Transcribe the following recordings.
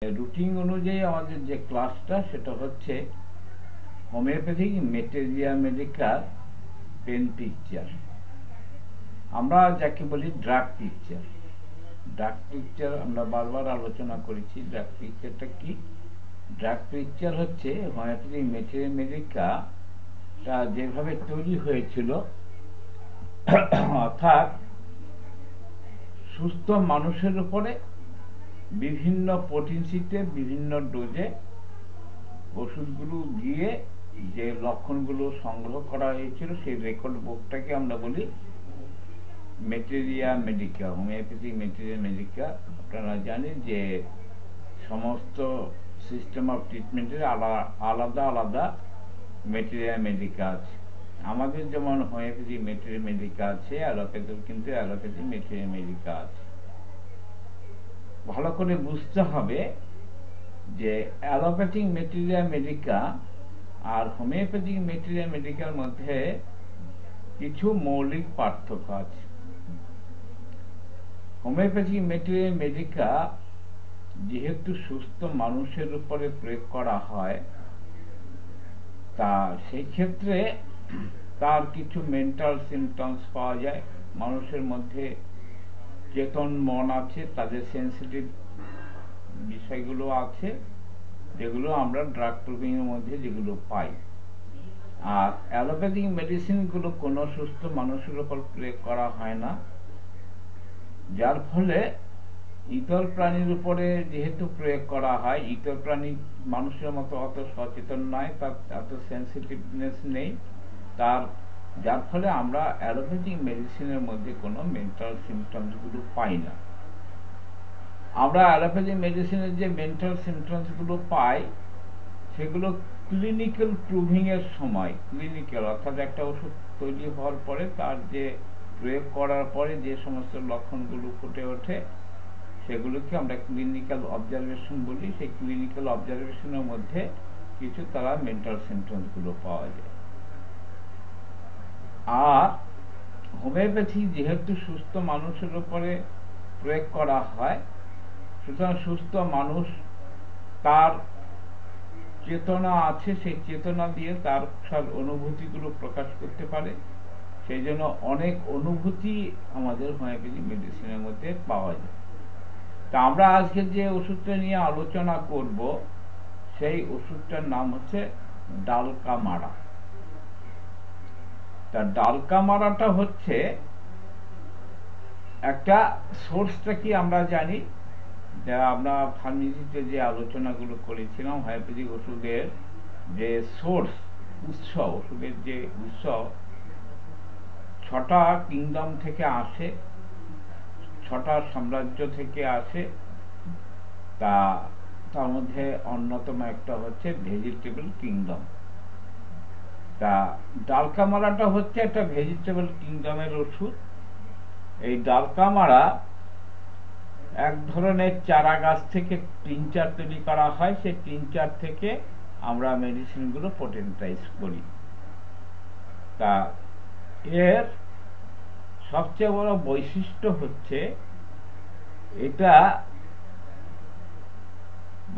Routine অনুযায়ী আমাদের যে ক্লাসটা সেটা হচ্ছে হোমিওপ্যাথিক মেটেরিয়া মেডিকার পেন পিকচার, আমরা যাকে বলি ড্রাগ পিকচার। ড্রাগ পিকচার আমরা বারবার আলোচনা করেছি। ড্রাগ পিকচারটা কি? ড্রাগ পিকচার হচ্ছে হোমিওপ্যাথিক মেটেরিয়া মেডিকাটা যেভাবে তৈরি হয়েছিল, অর্থাৎ সুস্থ মানুষের উপরে বিভিন্ন পোটেন্সিতে বিভিন্ন ডোজে ওষুধগুলো দিয়ে যে লক্ষণগুলো সংগ্রহ করা হয়েছিল সেই রেকর্ড বুকটাকে আমরা বলি materia medica, homeopathic materia medica. আপনারা জানেন যে সমস্ত সিস্টেম অফ ট্রিটমেন্টের আলাদা আলাদা মেটেরিয়া মেডিকা আছে। আমাদের যেমন হোমিওপ্যাথিক মেটেরিয়া মেডিকা আছে, অ্যালোপ্যাথির কিন্তু অ্যালোপ্যাথিক মেটেরিয়া মেডিকা আছে। ভালো করে বুঝতে হবে যে অ্যালোপ্যাথিক মেটেরিয়া মেডিকা আর হোমিওপ্যাথিক মেটেরিয়া মেডিকার মধ্যে কিছু মৌলিক পার্থক্য আছে। হোমিওপ্যাথিক মেটেরিয়া মেডিকা যেহেতু সুস্থ মানুষের উপরে প্রয়োগ করা হয়, তা সেই ক্ষেত্রে তার কিছু মেন্টাল সিমটমস পাওয়া যায়। মানুষের মধ্যে চেতন মন আছে, তাদের সেন্সিটিভ বিষয়গুলো আছে, যেগুলো আমরা ড্রাগ প্রুভিং এর মধ্যে যেগুলো পাই। আর অ্যালোপ্যাথিক মেডিসিনগুলো কোনো সুস্থ মানুষের উপর প্রয়োগ করা হয় না, যার ফলে ইতর প্রাণীর উপরে যেহেতু প্রয়োগ করা হয়, ইতর প্রাণী মানুষের মতো অত সচেতন নয়, তার এত সেন্সিটিভনেস নেই, যার ফলে আমরা অ্যালোপ্যাথিক মেডিসিনের মধ্যে কোনো মেন্টাল সিমটমস গুলো পাই না। আমরা অ্যালোপ্যাথিক মেডিসিনের যে মেন্টাল সিমটমস গুলো পাই সেগুলো ক্লিনিক্যাল প্রুভিং এর সময়, ক্লিনিক্যাল অর্থাৎ একটা ওষুধ তৈরি হওয়ার পরে তার যে প্রয়োগ করার পরে যে সমস্ত লক্ষণগুলো ফুটে ওঠে সেগুলোকে আমরা ক্লিনিক্যাল অবজারভেশন বলি। সেই ক্লিনিক্যাল অবজারভেশনের মধ্যে কিছু তারা মেন্টাল সিমটমস গুলো পাওয়া যায়। আর হোমিওপ্যাথি যেহেতু সুস্থ মানুষের উপরে প্রয়োগ করা হয়, সুতরাং সুস্থ মানুষ তার চেতনা আছে, সেই চেতনা দিয়ে তার সব অনুভূতিগুলো প্রকাশ করতে পারে। সেই জন্য অনেক অনুভূতি আমাদের হোমিওপ্যাথিক মেডিসিনের মধ্যে পাওয়া যায়। তা আমরা আজকে যে ওষুধটা নিয়ে আলোচনা করব সেই ওষুধটার নাম হচ্ছে ডালকামারা। তা ডালকামারাটা হচ্ছে একটা সোর্সটা কি আমরা জানি, যা আমরা ফার্মেসিতে যে আলোচনাগুলো করেছিলাম, হোমিওপ্যাথিক ওষুধের যে সোর্স, উৎস, ওষুধের যে উৎস 6টা কিংডম থেকে আসে, 6টা সাম্রাজ্য থেকে আসে। তার মধ্যে অন্যতম একটা হচ্ছে ভেজিটেবল কিংডম। তা ডালকামারাটা হচ্ছে একটা ভেজিটেবল কিংডমের ওষুধ। এই ডালকামারা এক ধরনের চারা গাছ থেকে টিনচার তৈরি করা হয়, সেই টিনচার থেকে আমরা মেডিসিন গুলো পোটেন্টাইজ করি। তা এর সবচেয়ে বড় বৈশিষ্ট্য হচ্ছে এটা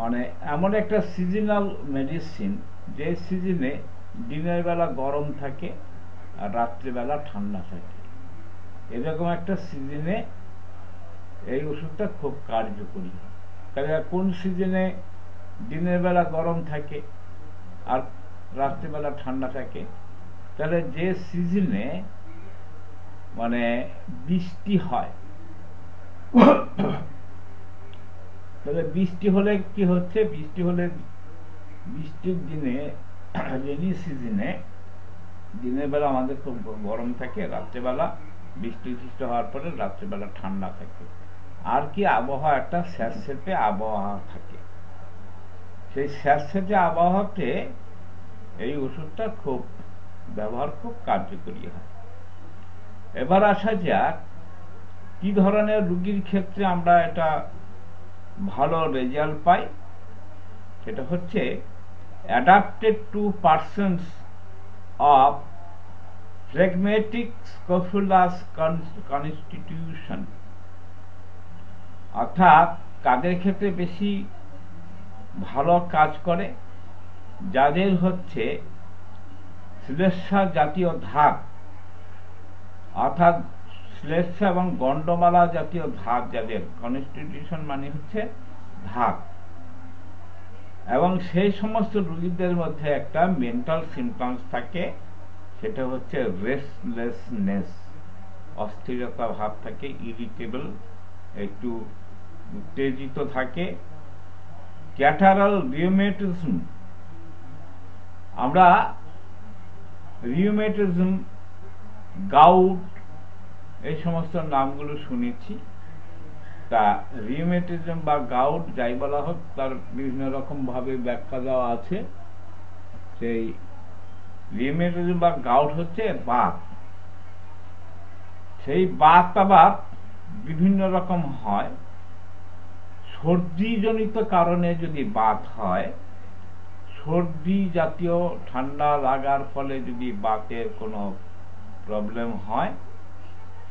মানে এমন একটা সিজনাল মেডিসিন যে সিজনে দিনের বেলা গরম থাকে আর রাত্রিবেলা ঠান্ডা থাকে। এরকম একটা সিজনে এই ওষুধটা খুব কার্যকরী। তাহলে কোন সিজনে দিনের বেলা গরম থাকে আর রাত্রিবেলা ঠান্ডা থাকে? তাহলে যে সিজনে মানে বৃষ্টি হয়, তাহলে বৃষ্টি হলে কি হচ্ছে? বৃষ্টির দিনে, রেনি সিজনে দিনের বেলা আমাদের খুব গরম থাকে, রাত্রেবেলা বৃষ্টি হওয়ার পরে রাত্রেবেলা ঠান্ডা থাকে। আর কি আবহাওয়া, একটা স্যাঁতসেঁতে আবহাওয়া থাকে। সেই স্যাঁতসেঁতে আবহাওয়াতে এই ওষুধটা খুব ব্যবহার খুব কার্যকরী হয়। এবার আসা যাক কি ধরনের রোগীর ক্ষেত্রে আমরা এটা ভালো রেজাল্ট পাই। সেটা হচ্ছে adapted to persons of phlegmatic scrofulous constitution, অর্থাৎ কাদের ক্ষেত্রে বেশি ভালো কাজ করে। যাদের হচ্ছে শ্লেষ্মা জাতীয় ধাত, অর্থাৎ শ্লেষ্মা এবং গন্ডমালা জাতীয় ধাত, যাদের কনস্টিটিউশন মানে হচ্ছে ধাত, এবং সেই সমস্ত রোগীদের মধ্যে একটা মেন্টাল সিমটমস থাকে, সেটা হচ্ছে রেস্টলেসনেস, অস্থিরতা ভাব থাকে, ইরিটেবল, একটু উত্তেজিত থাকে। ক্যাটারাল রিউমেটিজম, আমরা রিউমেটিজম, গাউট, এই সমস্ত নামগুলো শুনেছি। তা রিউমেটিজম বা গাউট যাই বলা হোক, তার বিভিন্ন রকম ভাবে ব্যাখ্যা দেওয়া আছে। সেই রিউমেটিজম বা গাউট হচ্ছে বাত। সেই বাত আবার বিভিন্ন রকম হয়। সর্দিজনিত কারণে যদি বাত হয়, সর্দি জাতীয় ঠান্ডা লাগার ফলে যদি বাতের কোনো প্রবলেম হয়,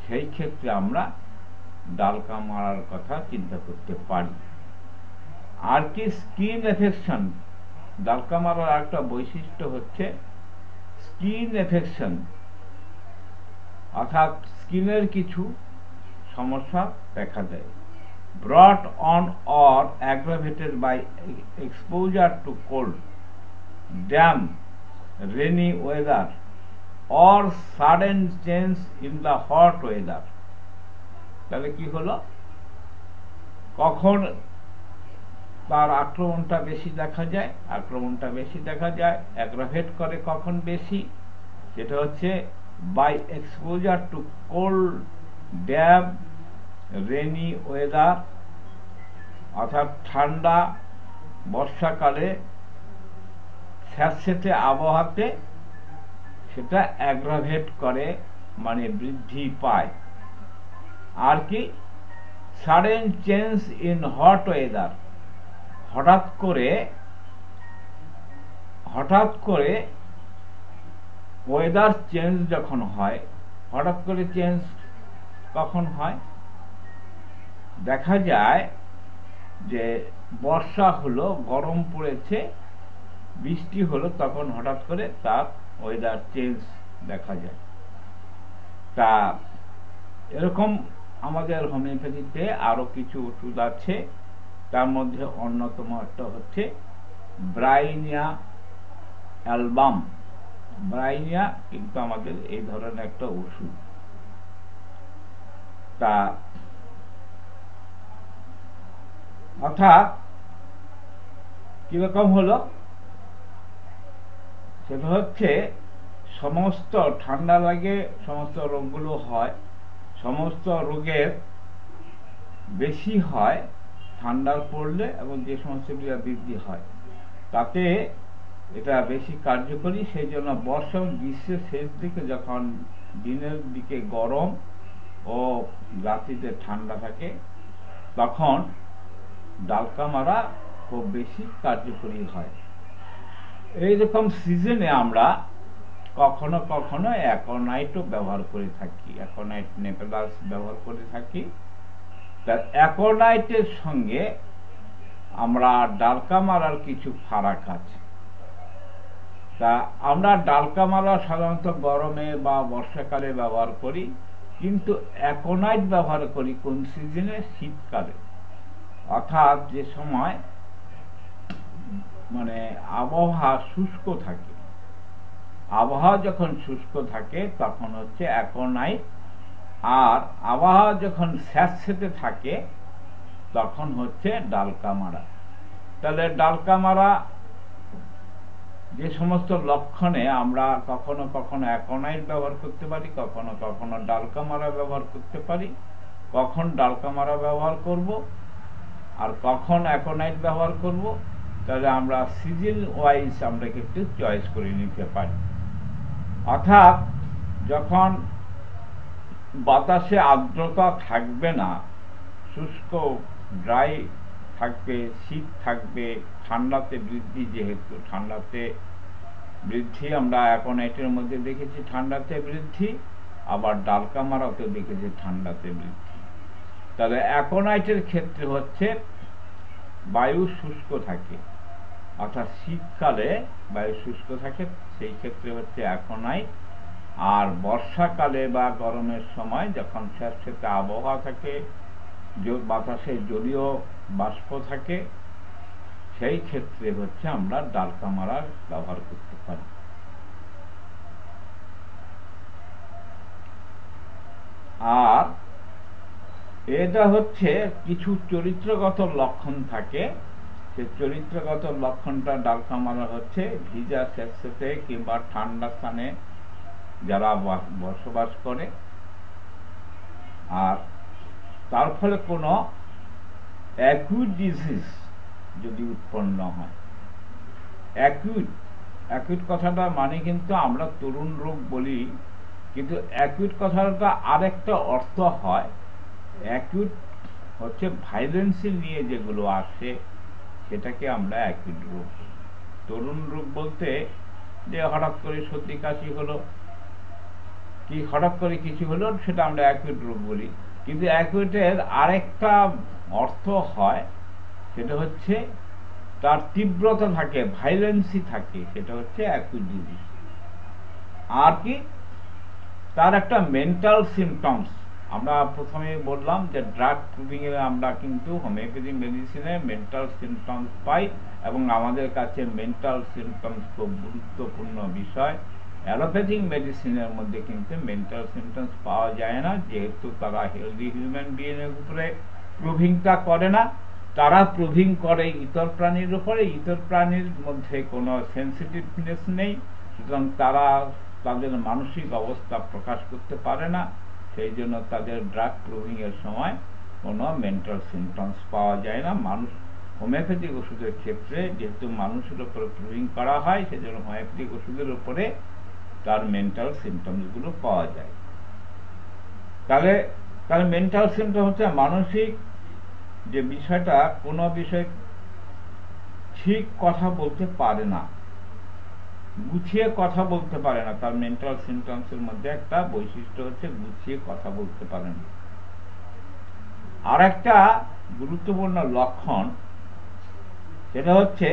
সেই ক্ষেত্রে আমরা ডালকা মারার কথা চিন্তা করতে পারি। আর কি স্কিন এফেকশন, ডালকা মারার একটা বৈশিষ্ট্য হচ্ছে স্কিন এফেকশন, অর্থাৎ স্কিনের কিছু সমস্যা দেখা দেয়। brought on or aggravated by exposure to cold, damp, rainy weather or sudden change in the hot weather। তাহলে কি হলো, কখন তার আক্রমণটা বেশি দেখা যায়, অ্যাগ্রাভেট করে কখন বেশি, সেটা হচ্ছে by exposure to cold, damp, rainy weather, অর্থাৎ ঠান্ডা বর্ষাকালে স্যাঁতসেঁতে আবহাওয়াতে সেটা অ্যাগ্রাভেট করে, মানে বৃদ্ধি পায়। আর কি sudden change in hot weather, হঠাৎ করে ওয়েদার চেঞ্জ যখন হয়। হঠাৎ করে চেঞ্জ কখন হয়, দেখা যায় যে বর্ষা হলো, গরম পড়েছে, বৃষ্টি হলো, তখন হঠাৎ করে তার ওয়েদার চেঞ্জ দেখা যায়। তা এরকম আমাদের হোমিওপ্যাথিতে আরো কিছু ওষুধ আছে। তার মধ্যে অন্যতম একটা হচ্ছে ব্রাইনিয়া অ্যালবাম। ব্রাইনিয়া কিন্তু আমাদের এই ধরনের একটা ওষুধ। তা অর্থাৎ কিরকম হলো, সেটা হচ্ছে সমস্ত ঠান্ডা লাগে, সমস্ত রোগগুলো হয়, সমস্ত রোগের বেশি হয় ঠান্ডার পড়লে, এবং যে সমস্ত বৃদ্ধি হয় তাতে এটা বেশি কার্যকরী। সেই জন্য বর্ষা এবং গ্রীষ্মের শেষ দিকে, যখন দিনের দিকে গরম ও রাত্রিতে ঠান্ডা থাকে, তখন ডালকা মারা খুব বেশি কার্যকরী হয়। এইরকম সিজনে আমরা কখনো কখনো অ্যাকোনাইটও ব্যবহার করে থাকি, অ্যাকোনাইট নেপেলাস ব্যবহার করে থাকি। তার অ্যাকোনাইটের সঙ্গে আমরা ডালকা মারার কিছু ফারাক আছে। তা আমরা ডালকা মারা সাধারণত গরমে বা বর্ষাকালে ব্যবহার করি, কিন্তু অ্যাকোনাইট ব্যবহার করি কোন সিজনে, শীতকালে। অর্থাৎ যে সময় মানে আবহাওয়া শুষ্ক থাকে, আবহাওয়া যখন শুষ্ক থাকে তখন হচ্ছে অ্যাকোনাইট, আর আবহাওয়া যখন স্যাঁতসেঁতে থাকে তখন হচ্ছে ডালকা মারা। তাহলে ডালকা মারা যে সমস্ত লক্ষণে আমরা কখনো কখনো অ্যাকোনাইট ব্যবহার করতে পারি, কখনো কখনো ডালকা মারা ব্যবহার করতে পারি। কখন ডালকা মারা ব্যবহার করব আর কখন অ্যাকোনাইট ব্যবহার করব, তাহলে আমরা সিজন ওয়াইজ আমরা একটু চয়েস করে নিতে পারি। অর্থাৎ যখন বাতাসে আর্দ্রতা থাকবে না, শুষ্ক ড্রাই থাকবে, শীত থাকবে, ঠান্ডাতে বৃদ্ধি, যেহেতু ঠান্ডাতে বৃদ্ধি আমরা অ্যাকোনাইটের মধ্যে দেখেছি, ঠান্ডাতে বৃদ্ধি, আবার ডালকা মারাতে দেখেছি ঠান্ডাতে বৃদ্ধি। তাহলে অ্যাকোনাইটের ক্ষেত্রে হচ্ছে বায়ু শুষ্ক থাকে, অর্থাৎ শীতকালে বায়ু শুষ্ক থাকে, সেই ক্ষেত্রে হচ্ছে অ্যাকোনাইট। আর বর্ষাকালে বা গরমের সময় যখন স্যাঁতসেঁতে আবহাওয়া থাকে, বাতাসে জলীয় বাষ্প থাকে, সেই ক্ষেত্রে হচ্ছে আমরা ডালকামারা ব্যবহার করতে পারি। আর এটা হচ্ছে কিছু চরিত্রগত লক্ষণ থাকে, সে চরিত্রগত লক্ষণটা ডালকামারা হচ্ছে ভিজা স্যাঁতসেঁতে কিংবা ঠান্ডা স্থানে যারা বসবাস করে, আর তার ফলে কোনো অ্যাকিউট ডিজিজ যদি উৎপন্ন হয়। অ্যাকিউট কথাটা মানে কিন্তু আমরা তরুণ রোগ বলি, কিন্তু অ্যাকিউট কথাটা আরেকটা অর্থ হয়। অ্যাকিউট হচ্ছে ভাইলেন্সি নিয়ে যেগুলো আসে, সেটাকে আমরা অ্যাকিউট রোগ। তরুণ রোগ বলতে যে হঠাৎ করে সর্দি কাশি হলো, কি হঠাৎ করে কিছু হলো, সেটা আমরা অ্যাকিউট রোগ বলি। কিন্তু অ্যাকিউটের আরেকটা অর্থ হয়, সেটা হচ্ছে তার তীব্রতা থাকে, ভাইলেন্সি থাকে, সেটা হচ্ছে অ্যাকিউট ডিজিজ। আর কি তার একটা মেন্টাল সিমটমস। আমরা প্রথমে বললাম যে ড্রাগ প্রুভিং এ আমরা কিন্তু হোমিওপ্যাথি মেডিসিনে মেন্টাল সিমটমস পাই, এবং আমাদের কাছে মেন্টাল সিমটমস খুব গুরুত্বপূর্ণ বিষয়। অ্যালোপ্যাথিক মেডিসিনের মধ্যে কিন্তু মেন্টাল সিমটমস পাওয়া যায় না, যেহেতু তারা হেলদি হিউম্যান বিইং এর উপরে প্রুভিংটা করে না, তারা প্রুভিং করে ইতর প্রাণীর উপরে। ইতর প্রাণীর মধ্যে কোনো সেন্সিটিভনেস নেই, সুতরাং তারা তাদের মানসিক অবস্থা প্রকাশ করতে পারে না, সেই জন্য তাদের ড্রাগ প্রুভিং এর সময় কোনো মেন্টাল সিমটমস পাওয়া যায় না। মানুষ হোমিওপ্যাথিক ওষুধের ক্ষেত্রে যেহেতু মানুষের উপরে প্রুভিং করা হয়, সেজন্য হোমিওপ্যাথিক ওষুধের উপরে তার মেন্টাল সিমটমসগুলো পাওয়া যায়। তাহলে মেন্টাল সিমটম হচ্ছে মানসিক যে বিষয়টা, কোনো বিষয় ঠিক কথা বলতে পারে না, গুছিয়ে কথা বলতে পারে না। তার মেন্টাল সিমটমস এর মধ্যে একটা বৈশিষ্ট্য হচ্ছে গুছিয়ে কথা বলতে পারে না। আর একটা গুরুত্বপূর্ণ লক্ষণ, সেটা হচ্ছে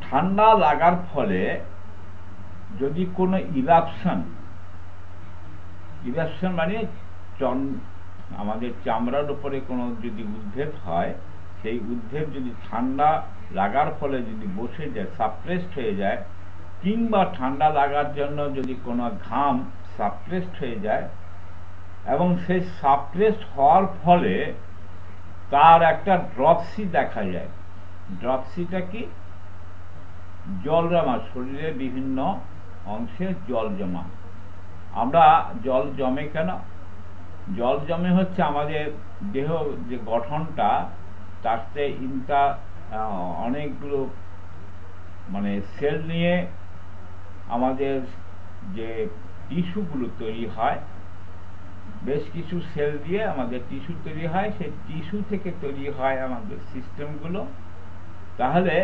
ঠান্ডা লাগার ফলে যদি কোনো ইরাপশন মানে আমাদের চামড়ার উপরে কোনো যদি উদ্ভেদ হয়, সেই উদ্ভেদ যদি ঠান্ডা লাগার ফলে যদি বসে যায়, সাপ্রেসড হয়ে যায়, কিংবা ঠান্ডা লাগার জন্য যদি কোনো ঘাম সাপ্রেসড হয়ে যায়, এবং সেই সাপ্রেসড হওয়ার ফলে তার একটা ড্রপসি দেখা যায়। ড্রপসিটা কি? জল জমা, শরীরের বিভিন্ন অংশে জল জমা। আমরা জল জমে কেন? জল জমে হচ্ছে আমাদের দেহ যে গঠনটা, তাতে অনেকগুলো মানে সেল নিয়ে আমাদের যে টিস্যুগুলো তৈরি হয়, বেশ কিছু সেল দিয়ে আমাদের টিস্যু তৈরি হয়, সেই টিস্যু থেকে তৈরি হয় আমাদের সিস্টেমগুলো। তাহলে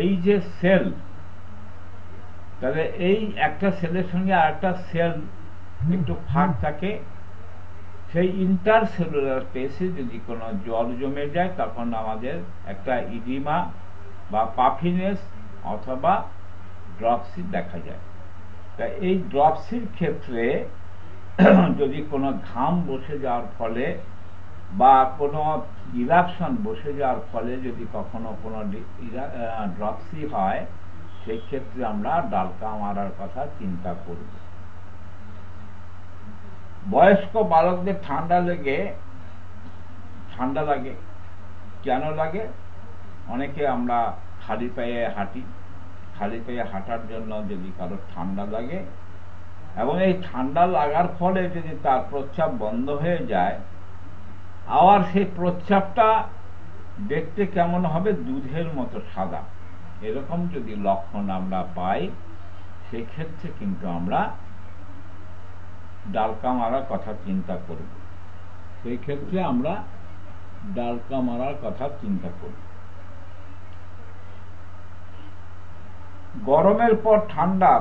এই যে সেল, তাহলে এই একটা সেলের সঙ্গে আরেকটা সেল একটু ফাঁক থাকে, সেই ইন্টারসেলুলার স্পেসে যদি কোনো জল জমে যায়, তখন আমাদের একটা ইডিমা বা পাফিনেস অথবা ড্রপসি দেখা যায়। তাই এই ড্রপসির ক্ষেত্রে যদি কোনো ঘাম বসে যাওয়ার ফলে বা কোনো ইরাপশন বসে যাওয়ার ফলে যদি কখনো কোনো ড্রপসি হয়, সেই ক্ষেত্রে আমরা ডালকা মারার কথা চিন্তা করব। বয়স্ক বালকদের ঠান্ডা লাগে কেন লাগে? অনেকে আমরা খালি পায়ে হাঁটি, খালি পায়ে হাঁটার জন্য যদি কারো ঠান্ডা লাগে, এবং এই ঠান্ডা লাগার ফলে যদি তার প্রস্রাব বন্ধ হয়ে যায়, আবার সেই প্রস্রাবটা দেখতে কেমন হবে? দুধের মতো সাদা। এরকম যদি লক্ষণ আমরা পাই, সেক্ষেত্রে কিন্তু আমরা ডালকা মারার কথা চিন্তা করব। সেই ক্ষেত্রে আমরা ডালকা মারার কথা চিন্তা করব। গরমের পর ঠান্ডা,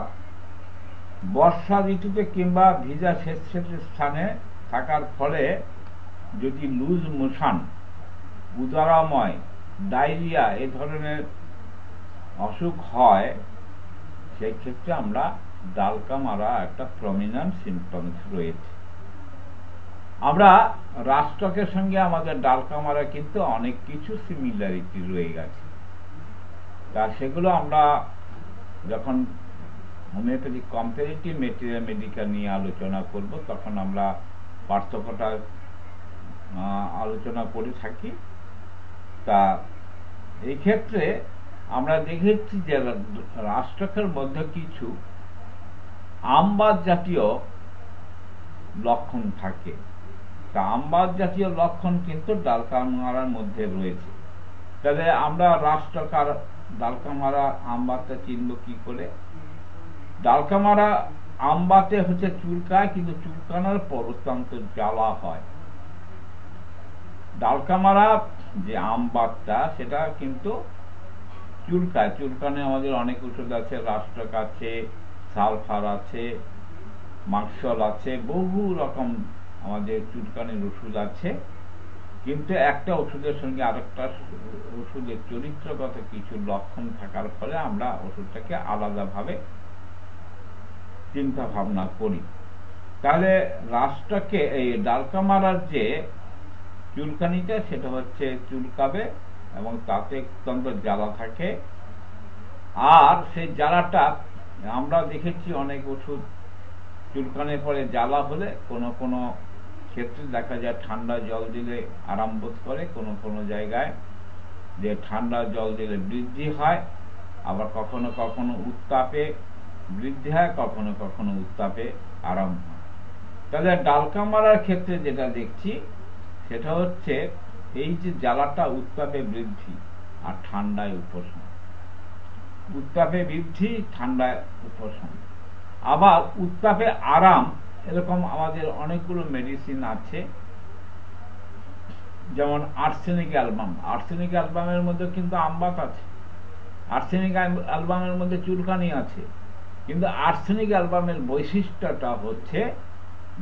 বর্ষা ঋতুতে কিংবা ভিজা স্যাঁতসেঁতে স্থানে থাকার ফলে যদি লুজ মোশন, উদরাময় ডায়রিয়া এই ধরনের অসুখ হয়, সেই ক্ষেত্রে আমরা ডালকা মারা একটা প্রমিনেন্ট সিমটমস রয়েছে। আমরা রাষ্ট্রকের সঙ্গে আমাদের ডালকা মারা কিন্তু অনেক কিছু সিমিলারিটি রয়ে গেছে। তা সেগুলো আমরা যখন হোমিওপ্যাথিক কম্পারেটিভ ম্যাটেরিয়াল মেডিকেল নিয়ে আলোচনা করব তখন আমরা পার্থক্যটা আলোচনা করে থাকি। তা এই ক্ষেত্রে আমরা দেখেছি যে রাষ্ট্রকের মধ্যে কিছু আমবাত জাতীয় লক্ষণ থাকে। তা আমবাত জাতীয় লক্ষণ কিন্তু ডালকা মারার মধ্যে রয়েছে। তাহলে আমরা রাষ্ট্রক আর ডালকা মারা আমবাতটা চিনব কি করে? ডালকা মারা আমবাতে হচ্ছে চুলকায়, কিন্তু চুলকানোর পর অত্যন্ত জ্বালা হয়। ডালকা মারা যে আমবাতটা সেটা কিন্তু চুলকায়। চুলকানে আমাদের অনেক ওষুধ আছে, রাষ্ট্রক আছে, সালফার আছে, মাক্সল আছে, বহু রকম আমাদের চুলকানির ওষুধ আছে। কিন্তু একটা ওষুধের সঙ্গে আরেকটা ওষুধের চরিত্রগত কিছু লক্ষণ থাকার ফলে আমরা ওষুধটাকে আলাদাভাবে চিন্তা ভাবনা করি। তাহলে রাষ্ট্রকে এই ডালকা মারার যে চুলকানিটা সেটা হচ্ছে চুলকাবে এবং তাতে অত্যন্ত জ্বালা থাকে। আর সেই জ্বালাটা আমরা দেখেছি অনেক ওষুধ চুলকানির পরে জ্বালা হলে কোনো কোনো ক্ষেত্রে দেখা যায় ঠান্ডা জল দিলে আরাম বোধ করে, কোনো কোনো জায়গায় যে ঠান্ডা জল দিলে বৃদ্ধি হয়, আবার কখনো কখনো উত্তাপে বৃদ্ধি হয়, কখনো কখনো উত্তাপে আরাম হয়। তাহলে ডালকা মারার ক্ষেত্রে যেটা দেখছি সেটা হচ্ছে এই যে জ্বালাটা উত্তাপে বৃদ্ধি আর ঠান্ডায় উপশম, উত্তাপে বৃদ্ধি ঠান্ডায় উপশম, আবার উত্তাপে আরাম। এরকম আমাদের অনেকগুলো মেডিসিন আছে, যেমন আর্সেনিক অ্যালবাম। আর্সেনিক অ্যালবামের মধ্যে কিন্তু আমবাত আছে, আর্সেনিক অ্যালবামের মধ্যে চুলকানি আছে, কিন্তু আর্সেনিক অ্যালবামের বৈশিষ্ট্যটা হচ্ছে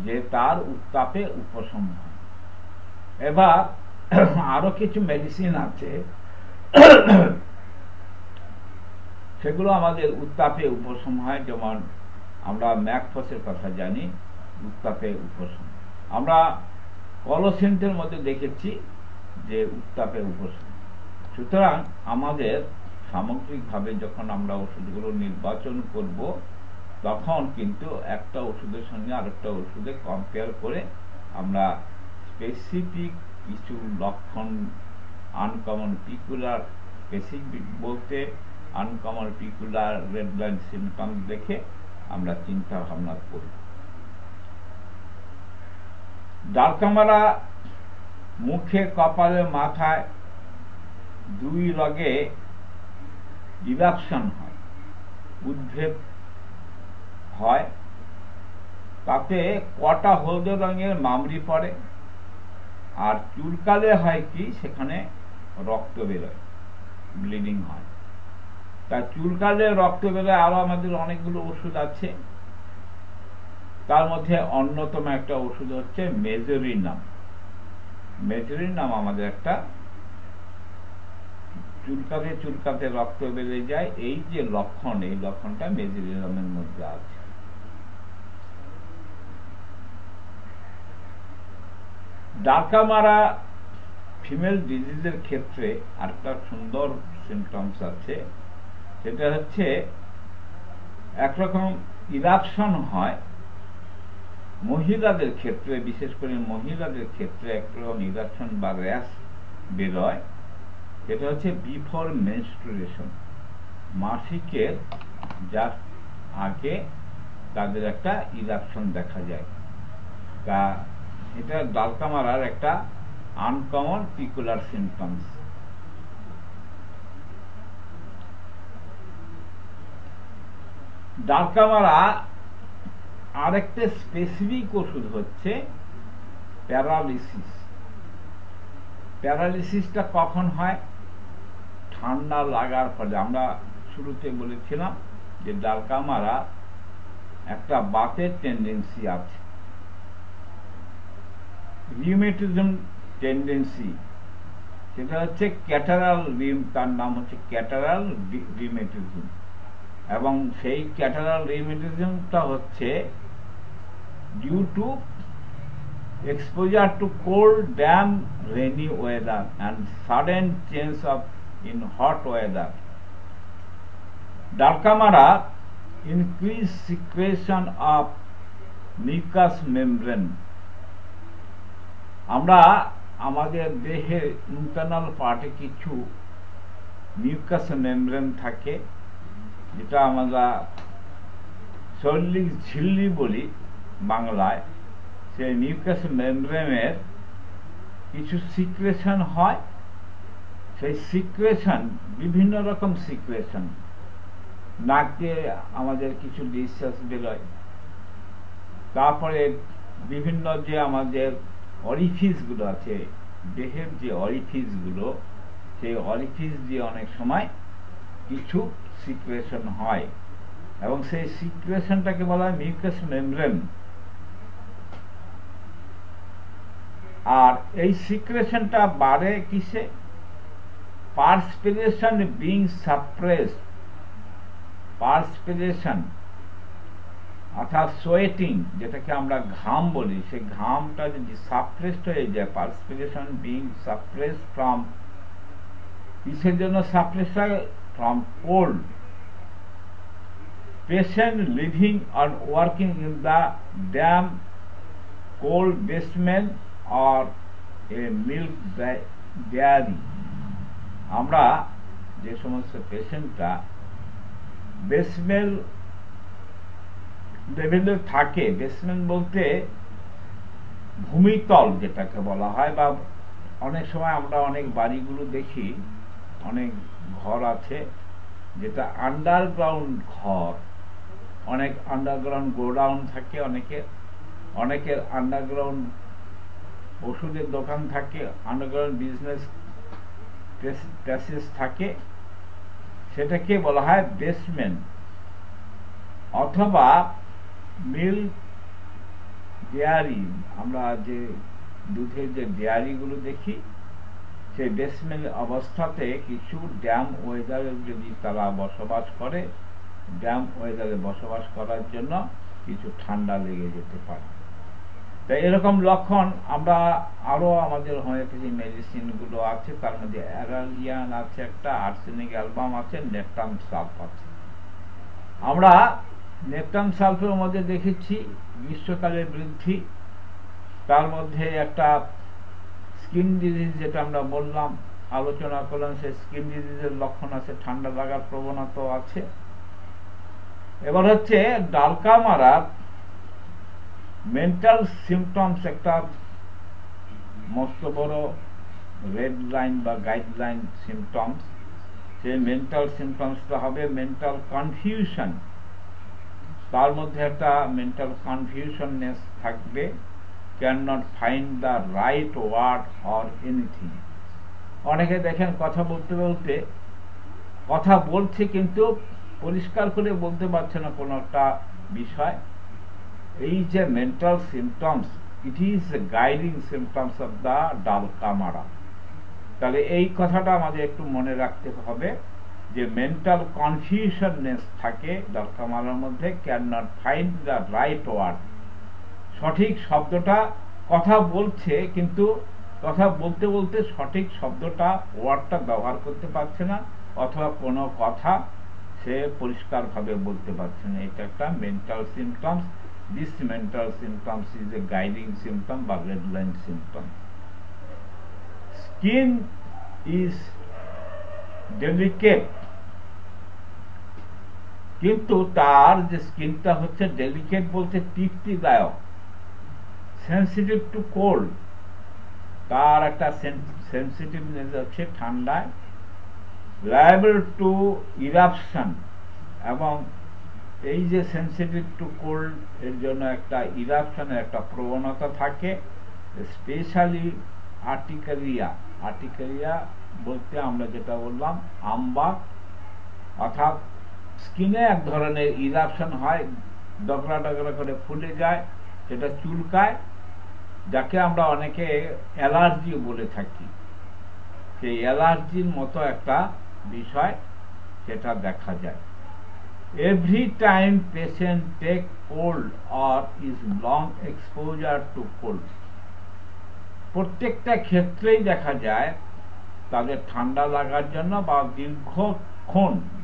যে তার উত্তাপে উপশম হয়। এবার আরো কিছু মেডিসিন আছে সেগুলো আমাদের উত্তাপে উপশম হয়, যেমন আমরা ম্যাকফসের কথা জানি, উত্তাপে উপশম। আমরা কলোসিন্টের মধ্যে দেখেছি যে উত্তাপে উপশম। সুতরাং আমাদের সামগ্রিকভাবে যখন আমরা ওষুধগুলো নির্বাচন করব তখন কিন্তু একটা ওষুধের সঙ্গে আরেকটা ওষুধে কম্পেয়ার করে আমরা স্পেসিফিক কিছু লক্ষণ, আনকমন পিকুলার, স্পেসিফিক বলতে uncommon peculiar red line symptom দেখে আমরা চিন্তা ভাবনা করি। ডালকা মারা মুখে, কপালে, মাথায় দুই রগে ইরাপশন হয়, উদ্ভেদ হয়, তাতে কটা হলদে রঙের মামরি পড়ে, আর চুলকালে হয় কি সেখানে রক্ত বেরোয়, ব্লিডিং হয়। তা চুলকালে রক্ত বেরোয় আরো আমাদের অনেকগুলো ওষুধ আছে, তার মধ্যে অন্যতম একটা ওষুধ হচ্ছে মেজোরিনাম। মেজোরিনাম আমাদের একটা চুলকাতে চুলকাতে রক্ত বেড়ে যায়, এই যে লক্ষণ, এই লক্ষণটা মেজোরিনামের মধ্যে আছে। ডালকা মারা ফিমেল ডিজিজের ক্ষেত্রে আরেকটা সুন্দর সিমটমস আছে, সেটা হচ্ছে একরকম ইরাপশন হয় মহিলাদের ক্ষেত্রে, বিশেষ করে মহিলাদের ক্ষেত্রে একরকম ইরাপশন বা র্যাশ বেরোয়। এটা হচ্ছে বিফোর মেনস্ট্রুয়েশন, মাসিকের জাস্ট আগে তাদের একটা ইরাপশন দেখা যায়। তা এটা ডালকা মারার একটা আনকমন পিকুলার সিমটমস। ডালকা মারা আরেকটা স্পেসিফিক ওষুধ হচ্ছে প্যারালিসিস। প্যারালিসিসটা কখন হয়? ঠান্ডা লাগার ফলে। আমরা শুরুতে বলেছিলাম যে ডালকা মারা একটা বাতের টেন্ডেন্সি আছে, রিউমেটিজম টেন্ডেন্সি, সেটা হচ্ছে ক্যাটারাল রিম, তার নাম হচ্ছে ক্যাটারাল রিমেটিজম। এবং সেই ক্যাটারাল রিমেটিজমটা হচ্ছে due to exposure to cold, damp, rainy weather and sudden change in hot weather. Dulcamara increase secretion of mucous membrane. আমরা আমাদের দেহের ইন্টারনাল পার্টে কিছু মিউকাস মেমব্রেন থাকে, যেটা আমরা শৈলিক ঝিল্লি বলি বাংলায়। সেই মিউকাস মেমব্রেনের কিছু সিক্রেশন হয়। সেই সিক্রেশন বিভিন্ন রকম সিক্রেশন, নাকে আমাদের কিছু ডিসচার্জ বেরোয়, তারপরে বিভিন্ন যে আমাদের অরিফিসগুলো আছে, দেহের যে অরিফিসগুলো, সেই অরিফিস দিয়ে অনেক সময় কিছু সিক্রেশন হয়, এবং সেই সিক্রেশনটাকে বলা হয় মিউকাস মেমব্রেন। আর এই সিক্রেশনটা বাড়ে কিসে? Perspiration being suppressed. পার্সপিরেশন অর্থাৎ সোয়েটিং, যেটাকে আমরা ঘাম বলি, সেই ঘামটা যদি সাপ্রেসড হয়ে যায়, পার্সপিরেশন বিং সাপ্রেসড ফ্রম, কিসের জন্য সাপ্রেস হয়? From cold. Patient living or working in the damp, cold basement or a milk dairy। আমরা যে সমস্ত পেশেন্টরা বেসমেন্ট লেভেলে থাকে, বেসমেন্ট বলতে ভূমিতল যেটাকে বলা হয়, বা অনেক সময় আমরা অনেক বাড়িগুলো দেখি, অনেক ঘর আছে যেটা আন্ডারগ্রাউন্ড ঘর, অনেক আন্ডারগ্রাউন্ড গোডাউন থাকে, অনেকের আন্ডারগ্রাউন্ড ওষুধের দোকান থাকে, আন্ডারগ্রাউন্ড বিজনেস প্যাসেজ থাকে, সেটাকে বলা হয় বেসমেন্ট। অথবা মিল্ক ডেয়ারি, আমরা যে দুধের যে ডেয়ারিগুলো দেখি, সেই বেসমেন্ট অবস্থাতে কিছু ড্যাম ওয়েদারে যদি তারা বসবাস করে, ড্যাম ওয়েদারে বসবাস করার জন্য কিছু ঠান্ডা লেগে যেতে পারে। তাই এরকম লক্ষণ আমরা আরো আমাদের হোমিওপ্যাথি মেডিসিনগুলো আছে, তার মধ্যে অ্যারালিয়ান আছে, একটা আর্সেনিক অ্যালবাম আছে, নেপটাম সালফ আছে। আমরা নেপটাম সালফের মধ্যে দেখেছি গ্রীষ্মকালের বৃদ্ধি, তার মধ্যে একটা স্কিন ডিজিজ, যেটা আমরা বললাম, আলোচনা করলাম, সেই স্কিন ডিজিজের লক্ষণ আছে, ঠান্ডা লাগার প্রবণতা আছে। এবার হচ্ছে ডালকামারা মেন্টাল সিমটমস, একটা মস্ত বড় রেড লাইন বা গাইডলাইন সিমটমস। সেই মেন্টাল সিমটমসটা হবে মেন্টাল কনফিউশন, তার মধ্যে একটা মেন্টাল কনফিউশননেস থাকবে, can not find the right word or anything. অনেকে দেখেন কথা বলতে বলতে কথা বলছে কিন্তু পরিষ্কার করে বলতে পারছে না কোনো একটা বিষয়। এই যে mental symptoms, it is guiding symptoms of the dulcamara. তাহলে এই কথাটা আমাদের একটু মনে রাখতে হবে যে মেন্টাল কনফিউশননেস থাকে ডালকামারার মধ্যে, can not find the right word. সঠিক শব্দটা, কথা বলছে কিন্তু কথা বলতে বলতে সঠিক শব্দটা, ওয়ার্ডটা ব্যবহার করতে পারছে না, অথবা কোনো কথা সে পরিষ্কারভাবে বলতে পারছে না। এটা একটা mental symptoms. This mental symptoms is a guiding symptom বা red line symptom. Skin is delicate, কিন্তু তার যে স্কিনটা হচ্ছে ডেলিকেট বলতে তৃপ্তিদায়ক, সেন্সিটিভ টু কোল্ড, তার একটা সেন্সিটিভনেস আছে ঠান্ডায়, লায়াবল টু ইরাপশন, এবং এই যে সেন্সিটিভ টু কোল্ড এর জন্য একটা ইরাপশনের একটা প্রবণতা থাকে। স্পেশালি আর্টিকারিয়া, আর্টিকারিয়া বলতে আমরা যেটা বললাম আমবাগ, অর্থাৎ স্কিনে এক ধরনের ইরাপশন হয়, ডগরা ডগরা করে ফুলে যায়, সেটা চুলকায়, যাকে আমরা অনেকে অ্যালার্জি বলে থাকি। সেই অ্যালার্জির মতো একটা বিষয় সেটা দেখা যায়। Every time patient take cold or is long exposure to cold, প্রত্যেকটা ক্ষেত্রেই দেখা যায় তাদের ঠান্ডা লাগার জন্য বা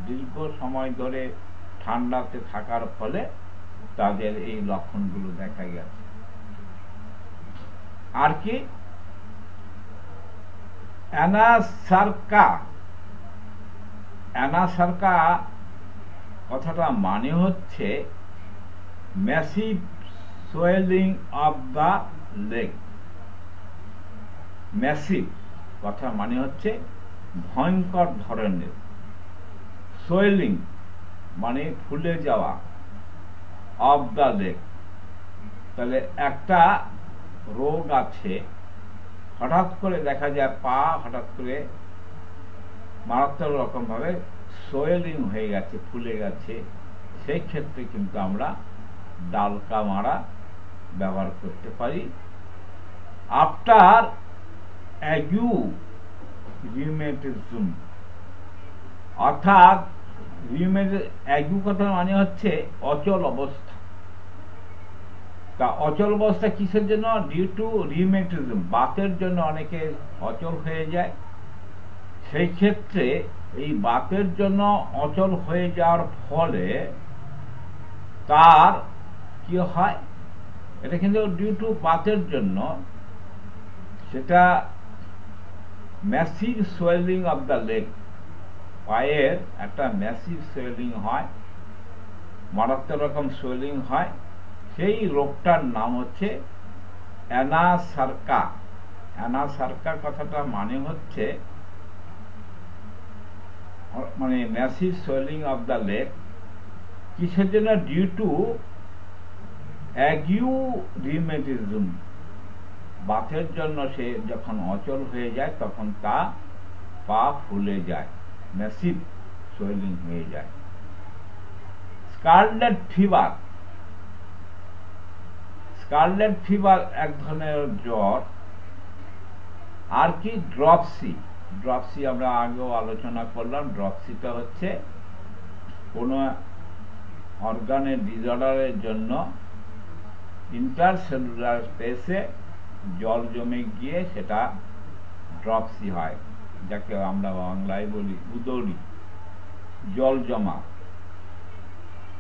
দীর্ঘ সময় ধরে ঠান্ডাতে থাকার ফলে তাদের এই লক্ষণগুলো দেখা গেছে। আর কি অ্যানাসার্কা কথাটা মানে হচ্ছে massive swelling of the leg. Massive কথা মানে হচ্ছে ভয়ঙ্কর ধরনের, সোয়েলিং মানে ফুলে যাওয়া, অফ দ্য লেগ। তাহলে একটা রোগ আছে, হঠাৎ করে দেখা যায় পা হঠাৎ করে মারাত্মক রকম ভাবে সোয়েলিং হয়ে গেছে, ফুলে গেছে, সেই ক্ষেত্রে কিন্তু আমরা ডালকা মারা ব্যবহার করতে পারি। আফটার অ্যাগু রিউমেটিজম, অর্থাৎ অ্যাগু কথা মানে হচ্ছে অচল অবস্থা। তা অচল অবস্থা কিসের জন্য? ডিউ টু রিউমেটিজম, বাতের জন্য অনেকে অচল হয়ে যায়। সেই ক্ষেত্রে এই বাতের জন্য অচল হয়ে যাওয়ার ফলে তার কি হয়, এটা কিন্তু ডিউ টু বাতের জন্য, সেটা massive swelling of the leg, পায়ের একটা ম্যাসিভ সোয়েলিং হয়, মারাত্মক রকম সোয়েলিং হয়। সেই রোগটার নাম হচ্ছে অ্যানাসার্কা। অ্যানাসার্কা কথাটা মানে হচ্ছে মানে massive swelling of the leg. কিসের জন্য? ডিউ টু অ্যাগু রিউমেটিজম, বাতের জন্য সে যখন অচল হয়ে যায় তখন তা পা ফুলে যায়, ম্যাসিভ সোয়েলিং হয়ে যায়। স্কারলেট ফিভার, স্কারলেট ফিভার এক ধরনের জ্বর। আর কি ড্রপসি, ড্রপসি আমরা আগেও আলোচনা করলাম। ড্রপসিটা হচ্ছে কোনো অর্গানের ডিসঅর্ডারের জন্য ইন্টারসেলুলার স্পেসে জল জমে গিয়ে সেটা ড্রপসি হয়, যাকে আমরা বাংলায় বলি উদরি, জল জমা।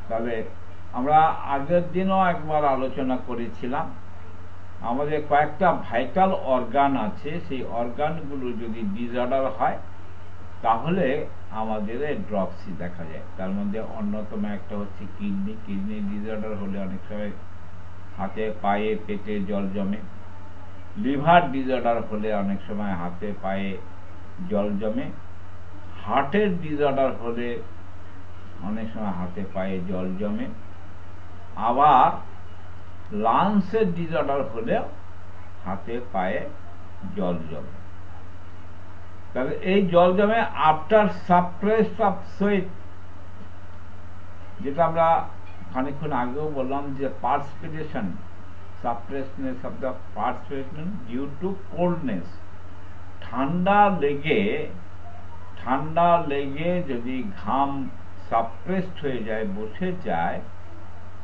তাহলে আমরা আগের দিনও একবার আলোচনা করেছিলাম, আমাদের কয়েকটা ভাইটাল অর্গান আছে, সেই অর্গানগুলো যদি ডিসঅর্ডার হয় তাহলে আমাদের ড্রপসি দেখা যায়। তার মধ্যে অন্যতম একটা হচ্ছে কিডনি। কিডনি ডিসঅর্ডার হলে অনেক সময় হাতে পায়ে পেটে জল জমে। লিভার ডিসঅর্ডার হলে অনেক সময় হাতে পায়ে জল জমে। হার্টের ডিসঅর্ডার হলে অনেক সময় হাতে পায়ে জল জমে। আবার লাংসের ডিসঅর্ডার হলেও হাতে পায়ে জল জমে। তাহলে এই জল জমে আফটার সাপ্রেস অফ সোয়েট, যেটা আমরা খানিকক্ষণ আগেও বললাম যে perspiration, suppression of the perspiration due to coldness. ঠান্ডা লেগে যদি ঘাম সাপ্রেসড হয়ে যায়, বসে যায়,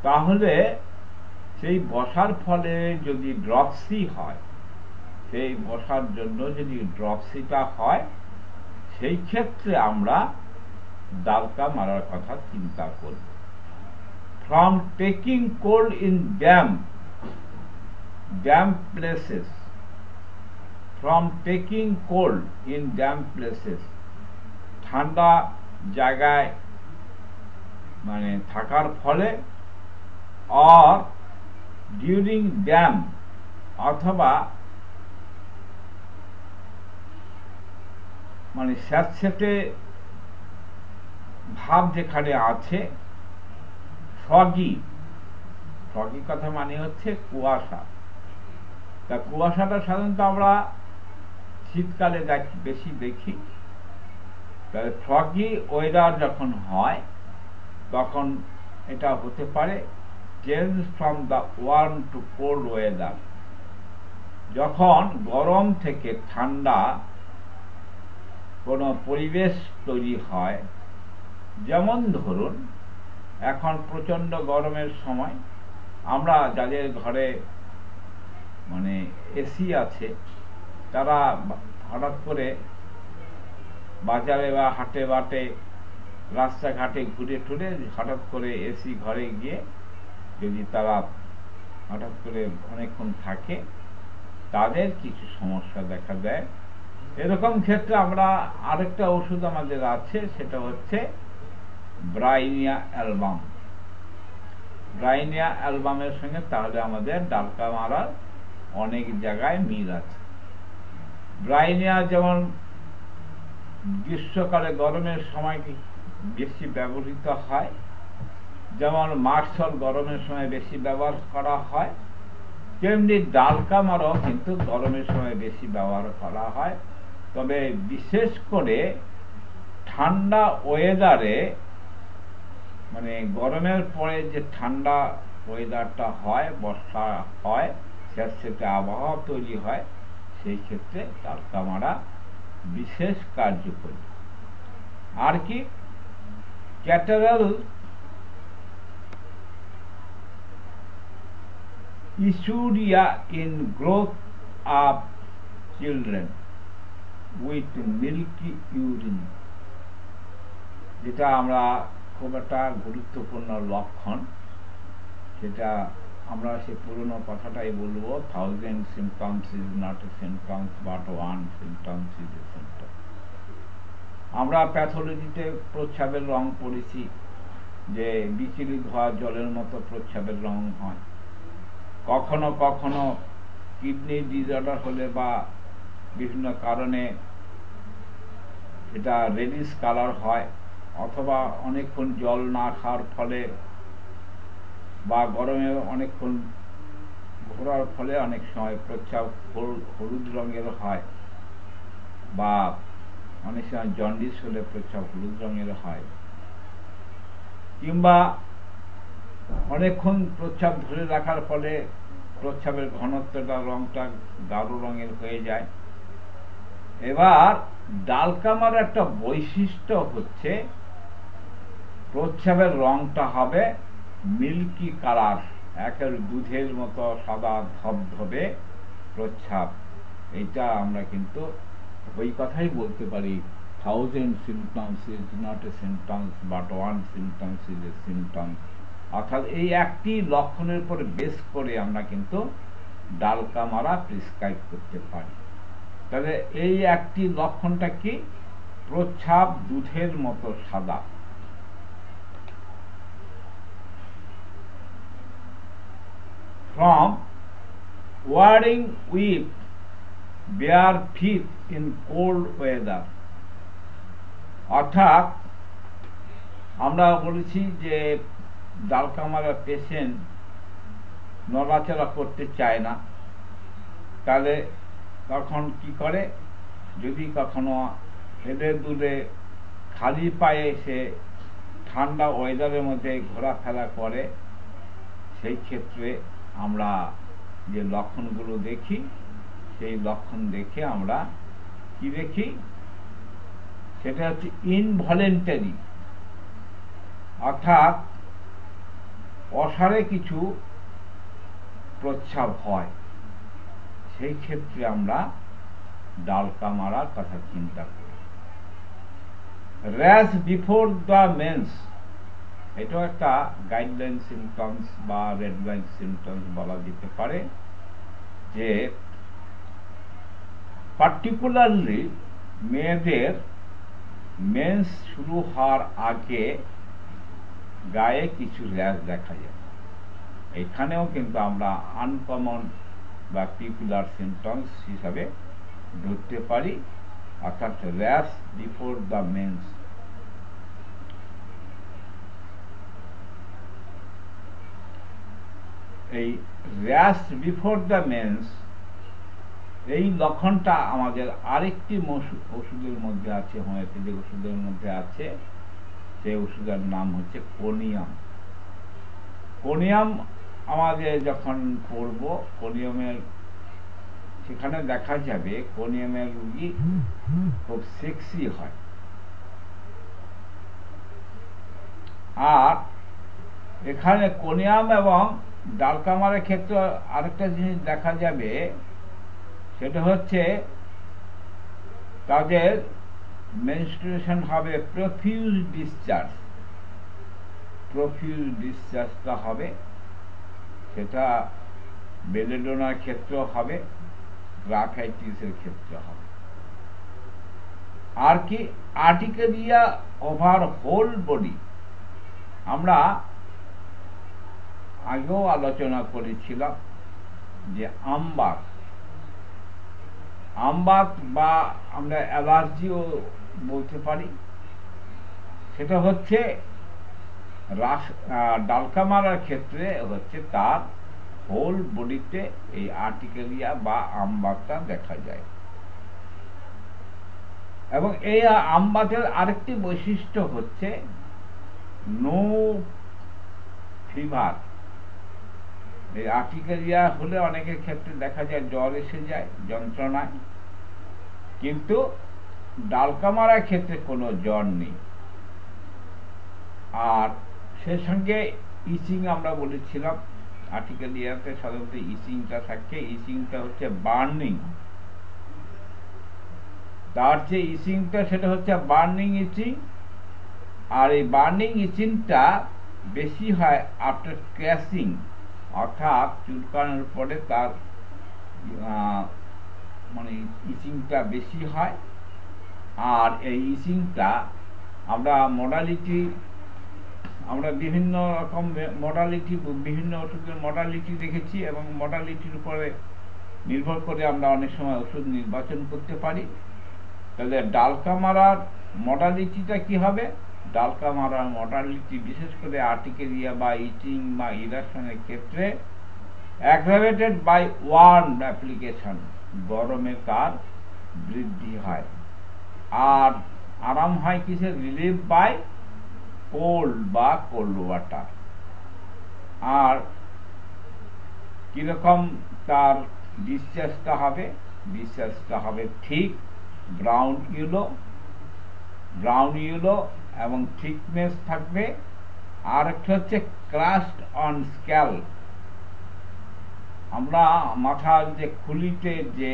তাহলে সেই বসার ফলে যদি ড্রপসি হয়, সেই বসার জন্য যদি ড্রপসিটা হয়, সেই ক্ষেত্রে আমরা ডালকা মারার কথা চিন্তা করব। From taking cold in damp places, from taking cold in damp places, ঠান্ডা জায়গায় মানে থাকার ফলে, or during damp, অথবা মানে স্যাঁতস্যাঁতে ভাব যেখানে আছে, ফগি কথা মানে হচ্ছে কুয়াশা। তা কুয়াশাটা সাধারণত আমরা শীতকালে বেশি দেখি। তাহলে ফগি ওয়েদার যখন হয় তখন এটা হতে পারে change from the warm to cold weather. যখন গরম থেকে ঠান্ডা কোনো পরিবেশ তৈরি হয়, যেমন ধরুন এখন প্রচণ্ড গরমের সময় আমরা যাদের ঘরে মানে এসি আছে তারা হঠাৎ করে বাজারে বা হাটে বাটে রাস্তাঘাটে ঘুরে টুরে হঠাৎ করে এসি ঘরে গিয়ে যদি তারা হঠাৎ করে অনেকক্ষণ থাকে তাদের কিছু সমস্যা দেখা দেয়। এরকম ক্ষেত্রে আমরা আরেকটা ওষুধ আমাদের আছে, সেটা হচ্ছে ব্রাইনিয়া অ্যালবাম। ব্রাইনিয়া অ্যালবামের সঙ্গে তাহলে আমাদের ডালকা মারার অনেক জায়গায় মিল আছে। ব্রাইনিয়া যেমন গ্রীষ্মকালে গরমের সময় বেশি ব্যবহৃত হয়, যেমন মার্শল গরমের সময় বেশি ব্যবহার করা হয়, তেমনি ডালকা মারাও কিন্তু গরমের সময় বেশি ব্যবহার করা হয়। তবে বিশেষ করে ঠান্ডা ওয়েদারে, মানে গরমের পরে যে ঠান্ডা ওয়েদারটা হয়, বর্ষা হয়, স্যাঁতস্যাঁতে আবহাওয়া তৈরি হয়, সেই ক্ষেত্রে ডালকা মারা বিশেষ কার্যকরী। আর কি catarrhal ischuria in growth of children with milky urine, যেটা আমরা খুব একটা গুরুত্বপূর্ণ লক্ষণ, সেটা আমরা সে পুরনো কথাটাই বলবো, 1000 symptoms is not a symptoms but one symptom is a symptom। আমরা প্যাথোলজিতে প্রস্রাবের রং পড়েছি যে বিচলি ধোয়া জলের মতো প্রস্রাবের রং হয়। কখনো কখনো কিডনি ডিসঅর্ডার হলে বা বিভিন্ন কারণে এটা রেডিশ কালার হয়, অথবা অনেকক্ষণ জল না খাওয়ার ফলে বা গরমে অনেকক্ষণ ঘোরার ফলে অনেক সময় প্রস্রাব হলুদ রঙের হয়, বা অনেক সময় জন্ডিস হলে প্রস্রাব হলুদ রঙের হয়, কিংবা অনেকক্ষণ প্রস্রাব ধরে রাখার ফলে প্রস্রাবের ঘনত্বটা রংটা গাঢ় রঙের হয়ে যায়। এবার ডালকা মারার একটা বৈশিষ্ট্য হচ্ছে প্রস্রাবের রংটা হবে মিল্কি কালার, একের দুধের মতো সাদা ধবধবে প্রস্রাব। এইটা আমরা কিন্তু ওই কথাই বলতে পারি, 1000 symptoms is not a symptoms but one symptoms is a symptom। অর্থাৎ এই একটি লক্ষণের উপর বেস করে আমরা কিন্তু ডালকা মারা প্রেসক্রাইব করতে পারি। তাহলে এই একটি লক্ষণটা কি? প্রস্রাব দুধের মতো সাদা। From wading with bare feet in cold weather, অর্থাৎ আমরা বলেছি যে ডালকা মারা পেশেন্ট নড়াচড়া করতে চায় না, তাহলে তখন কি করে, যদি কখনো হেলে দুলে খালি পায়ে সে ঠান্ডা ওয়েদারের মধ্যে ঘোরাফেরা করে, সেই ক্ষেত্রে আমরা যে লক্ষণগুলো দেখি, সেই লক্ষণ দেখে আমরা কি দেখি, সেটা হচ্ছে ইনভলেন্টারি, অর্থাৎ অসারে কিছু প্রস্রাব হয়, সেই ক্ষেত্রে আমরা ডালকা মারার কথা চিন্তা করি। র্যাশ বিফোর দ্য মেন্স, এটাও একটা গাইডলাইন সিমটমস বা রেড লাইন সিমটমস বলা যেতে পারে, যে পার্টিকুলারলি মেয়েদের মেন্স শুরু হওয়ার আগে গায়ে কিছু র্যাশ দেখা যায়। এখানেও কিন্তু আমরা আনকমন বা পিকুলার সিমটমস হিসাবে ধরতে পারি, অর্থাৎ র্যাশ বিফোর দ্য মেন্স। এই র্যাশ বিফোর দ্য মেন্স, এই লক্ষণটা আমাদের আরেকটি ওষুধের মধ্যে আছে, হোমিওপ্যাথিক ওষুধের মধ্যে আছে, সেই ওষুধের নাম হচ্ছে কোনিয়াম। কোনিয়াম আমাদের যখন পড়ব, কোনিয়ামের সেখানে দেখা যাবে কোনিয়ামের রোগী খুব সেক্সি হয়। আর এখানে কোনিয়াম এবং ডালকামারের ক্ষেত্রে আরেকটা জিনিস দেখা যাবে, সেটা হচ্ছে তাদের মেনস্ট্রুয়েশন হবে প্রফিউজ ডিসচার্জটা হবে, সেটা বেলেডোনার ক্ষেত্রেও হবে, গ্রাফাইটিসের ক্ষেত্রে হবে। আর কি আর্টিকেরিয়া ওভার হোল বডি, আমরা আগেও আলোচনা করেছিলাম যে আমবাত বা আমরা অ্যালার্জিও বলতে পারি, সেটা হচ্ছে ডালকামারার ক্ষেত্রে হচ্ছে তার হোল বডিতে এই আর্টিকেরিয়া বা আমবাতটা দেখা যায়। এবং এই আমবাতের আরেকটি বৈশিষ্ট্য হচ্ছে নো ফিভার। এই আর্টিকেরিয়া হলে অনেকের ক্ষেত্রে দেখা যায় জ্বর এসে যায় যন্ত্রণায়, কিন্তু ডালকামারার ক্ষেত্রে কোনো জ্বর নেই। আর সে সঙ্গে ইচিং আমরা বলেছিলাম, আর্টিকেরিয়াতে সাধারণত ইচিংটা থাকে, ইচিংটা হচ্ছে বার্নিং। তার যে ইচিংটা সেটা হচ্ছে বার্নিং ইচিং, আর এই বার্নিং ইচিংটা বেশি হয় আফটার ক্র্যাশিং, অর্থাৎ চুলকানোর পরে তার মানে ইচিংটা বেশি হয়। আর এই ইচিংটা আমরা বিভিন্ন রকম বিভিন্ন ওষুধের মডালিটি দেখেছি, এবং মডালিটির উপরে নির্ভর করে আমরা অনেক সময় ওষুধ নির্বাচন করতে পারি। তাহলে ডালকামারার মডালিটিটা কি হবে? ডালকামারার মডালিটি বিশেষ করে আর্টিকেরিয়া বা ইচিং বা ইরাশনের ক্ষেত্রে অ্যাগ্রাভেটেড বাই ওয়ার্ম অ্যাপ্লিকেশন, গরমে তার বৃদ্ধি হয়। আর আরাম হয় কিসে? রিলিভ বাই কোল্ড বা কোল্ড ওয়াটার। আর কিরকম তার ডিসচার্জটা হবে? ডিসচার্জটা হবে ঠিক ব্রাউন ইয়েলো এবং থিকনেস থাকবে। আর একটা হচ্ছে ক্রাস্ট অন স্ক্যাল। আমরা মাথার যে খুলিতে যে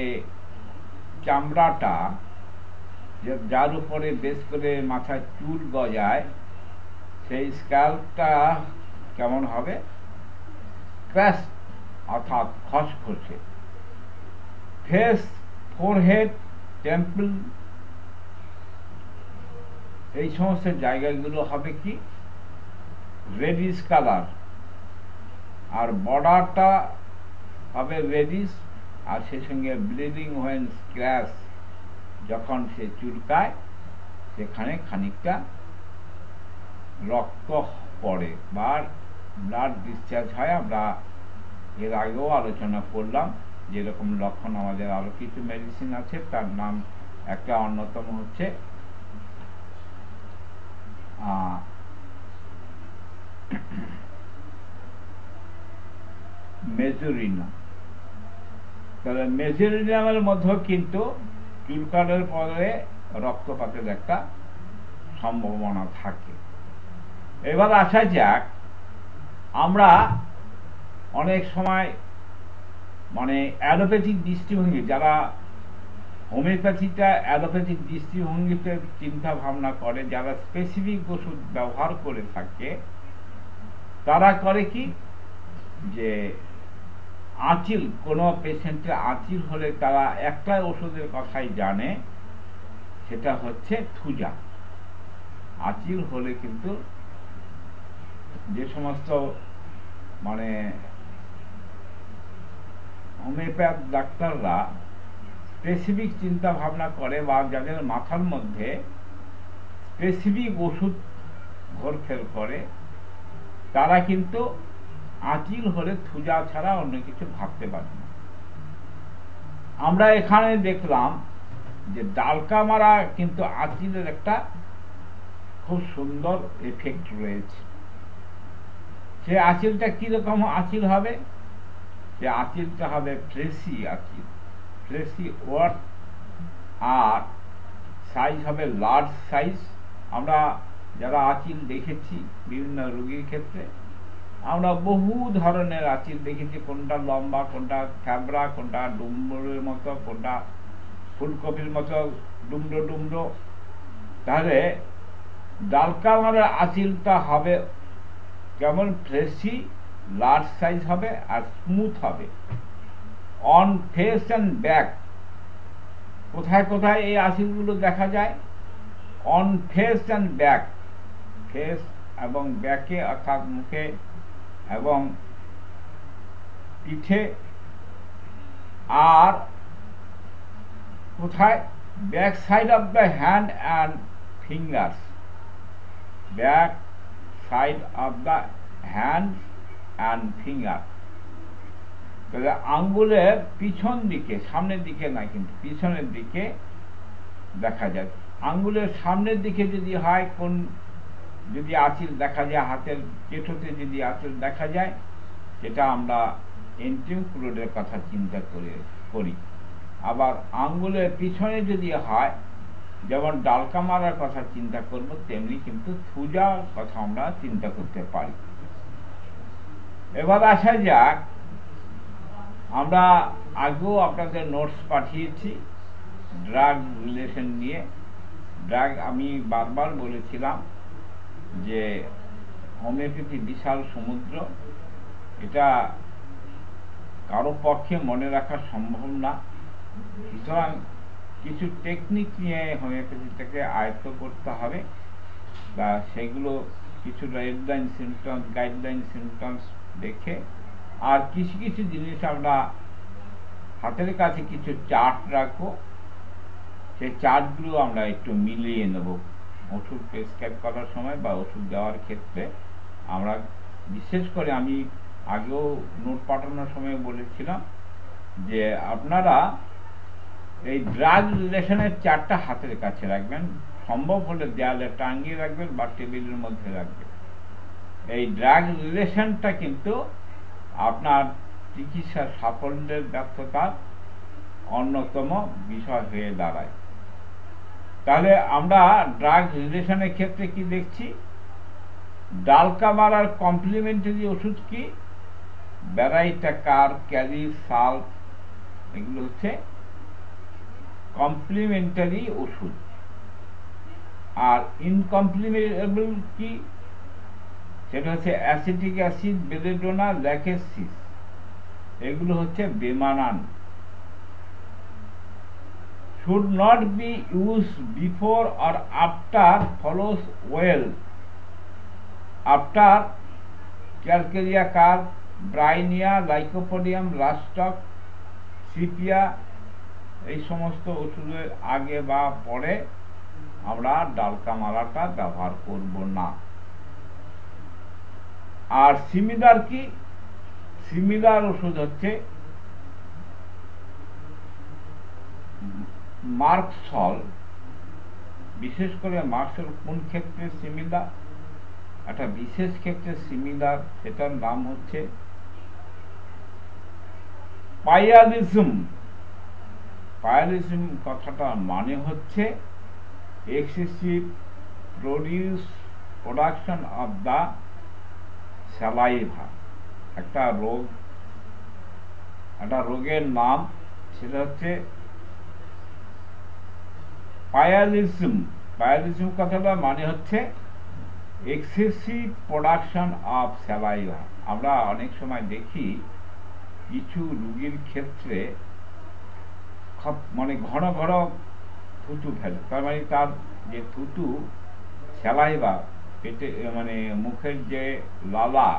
চামড়াটা, যার উপরে বেশ করে মাথায় চুল গজায়, সেই স্ক্যালটা কেমন হবে? ক্রাস্ট, অর্থাৎ খসখসে। ফেস, ফোরহেড, টেম্পল, এই সমস্ত জায়গাগুলো হবে কি রেডিশ কালার, আর বর্ডারটা হবে রেডিশ, আর সেই সঙ্গে ব্লিডিং হোয়েন স্ক্র্যাচ, যখন সে চুলকায় সেখানে খানিকটা রক্ত পড়ে বা ব্লাড ডিসচার্জ হয়। আমরা এর আগেও আলোচনা করলাম যেরকম লক্ষণ আমাদের আরো কিছু মেডিসিন আছে, তার নাম একটা অন্যতম হচ্ছে মেজোরিনাম। তাহলে মেজোরিনামের মধ্যেও কিন্তু চুলকানোর পরে রক্তপাতের একটা সম্ভাবনা থাকে। এবার আসা যাক, আমরা অনেক সময় মানে অ্যালোপ্যাথিক দৃষ্টিভঙ্গি, যারা হোমিওপ্যাথিটা অ্যালোপ্যাথিক দৃষ্টিভঙ্গিতে চিন্তা ভাবনা করে, যারা স্পেসিফিক ওষুধ ব্যবহার করে থাকে, তারা করে কি যে আঁচিল, কোনো পেশেন্টের আঁচিল হলে তারা একটা ওষুধের কথাই জানে, সেটা হচ্ছে থুজা। আঁচিল হলে কিন্তু যে সমস্ত মানে হোমিওপ্যাথ ডাক্তাররা স্পেসিফিক চিন্তা ভাবনা করে বা যাদের মাথার মধ্যে স্পেসিফিক ওষুধ ঘোরফের করে, তারা কিন্তু আঁচিল হলে থুজা ছাড়া অন্য কিছু ভাবতে পারে না। আমরা এখানে দেখলাম যে ডালকামারা কিন্তু আঁচিলের একটা খুব সুন্দর এফেক্ট রয়েছে। সে আঁচিলটা কিরকম আঁচিল হবে? সে আঁচিলটা হবে ফ্লেসি আঁচিল, ফ্লেসি ওয়ার্থ, আর সাইজ হবে লার্জ সাইজ। আমরা যারা আঁচিল দেখেছি বিভিন্ন রোগীর ক্ষেত্রে, আমরা বহু ধরনের আঁচিল দেখেছি, কোনটা লম্বা, কোনটা থ্যাবড়া, কোনটা ডুমরোর মতো, কোনটা ফুলকপির মতো ডুমরো ডুমরো। তাহলে ডালকামারের আঁচিলটা হবে কেমন? ফ্লেসি লার্জ সাইজ হবে আর স্মুথ হবে। অন ফেস অ্যান্ড ব্যাক, কোথায় কোথায় এই আঁচিলগুলো দেখা যায়? On face and back, face এবং ব্যাকে অর্থাৎ মুখে এবং পিঠে। আর কোথায়? Back side of the hand and fingers, back side of the hand and finger. তাহলে আঙ্গুলের পিছন দিকে, সামনের দিকে না কিন্তু পিছনের দিকে দেখা যায়। আঙ্গুলের সামনের দিকে যদি হয়, কোন যদি আঁচিল দেখা যায়, হাতের কেঠোতে যদি আঁচিল দেখা যায়, সেটা আমরা এন্টিওক্লোডের কথা চিন্তা করি। আবার আঙ্গুলের পিছনে যদি হয়, যেমন ডালকামারার কথা চিন্তা করব, তেমনি কিন্তু থুজার কথা আমরা চিন্তা করতে পারি। এবার আসা যাক, আমরা আগেও আপনাদের নোটস পাঠিয়েছি ড্রাগ রিলেশন নিয়ে। ড্রাগ আমি বারবার বলেছিলাম যে হোমিওপ্যাথি বিশাল সমুদ্র, এটা কারো পক্ষে মনে রাখা সম্ভব না। সুতরাং কিছু টেকনিক নিয়ে হোমিওপ্যাথিটাকে আয়ত্ত করতে হবে, বা সেগুলো কিছু গাইডলাইন সিমটমস দেখে, আর কিছু কিছু জিনিস আমরা হাতের কাছে কিছু চার্ট রাখবো, সেই চার্টগুলো আমরা একটু মিলিয়ে নেব ওষুধ প্রেসক্রাইব করার সময় বা ওষুধ দেওয়ার ক্ষেত্রে। আমরা বিশেষ করে আমি আগেও নোট পাঠানোর সময় বলেছিলাম যে আপনারা এই ড্রাগ রিলেশনের চার্টটা হাতের কাছে রাখবেন, সম্ভব হলে দেয়ালে টাঙিয়ে রাখবেন বা টেবিলের মধ্যে রাখবেন। এই ড্রাগ রিলেশনটা কিন্তু আপনার চিকিৎসার সাফল্যের ব্যর্থতার অন্যতম বিষয় হয়ে দাঁড়ায়। তাহলে আমরা ড্রাগ রিলেশনের ক্ষেত্রে কি দেখছি? ডালকামারার কমপ্লিমেন্টারি ওষুধ কি? ব্যারাইটাকার, ক্যালি, সাল্ট, এগুলো হচ্ছে কমপ্লিমেন্টারি ওষুধ। আর ইনকমপ্লিমেন্টেবল কি? সেটা হচ্ছে অ্যাসিটিক অ্যাসিড, বেলেডোনা, ল্যাকেসিস, এগুলো হচ্ছে বেমানান। should not be used before or after follows well after Calcarea carp, Brainia, Lycopodium, Rastock, Sepia, এই সমস্ত ওষুধের আগে বা পরে আমরা ডালকামারাটা ব্যবহার করব না। আর সিমিলার কি? সিমিলার ওষুধ হচ্ছে মার্কসল। বিশেষ করে মার্কসল কোন ক্ষেত্রে সিমিলার? একটা বিশেষ ক্ষেত্রে সিমিলার, সেটার নাম হচ্ছে পায়ালিজম। পায়ালিজম কথাটা মানে হচ্ছে excessive production of the saliva. একটা রোগ, একটা রোগের নাম, সেটা হচ্ছে পায়ালিজম। পায়ালিজম কথাটা মানে হচ্ছে এক্সেসিভ প্রোডাকশন অফ স্যালাইভা। আমরা অনেক সময় দেখি কিছু রোগীর ক্ষেত্রে মানে ঘন ঘন থুতু ফেলে, তার মানে তার যে থুতু স্যালাইভা পেটে মানে মুখের যে লালা,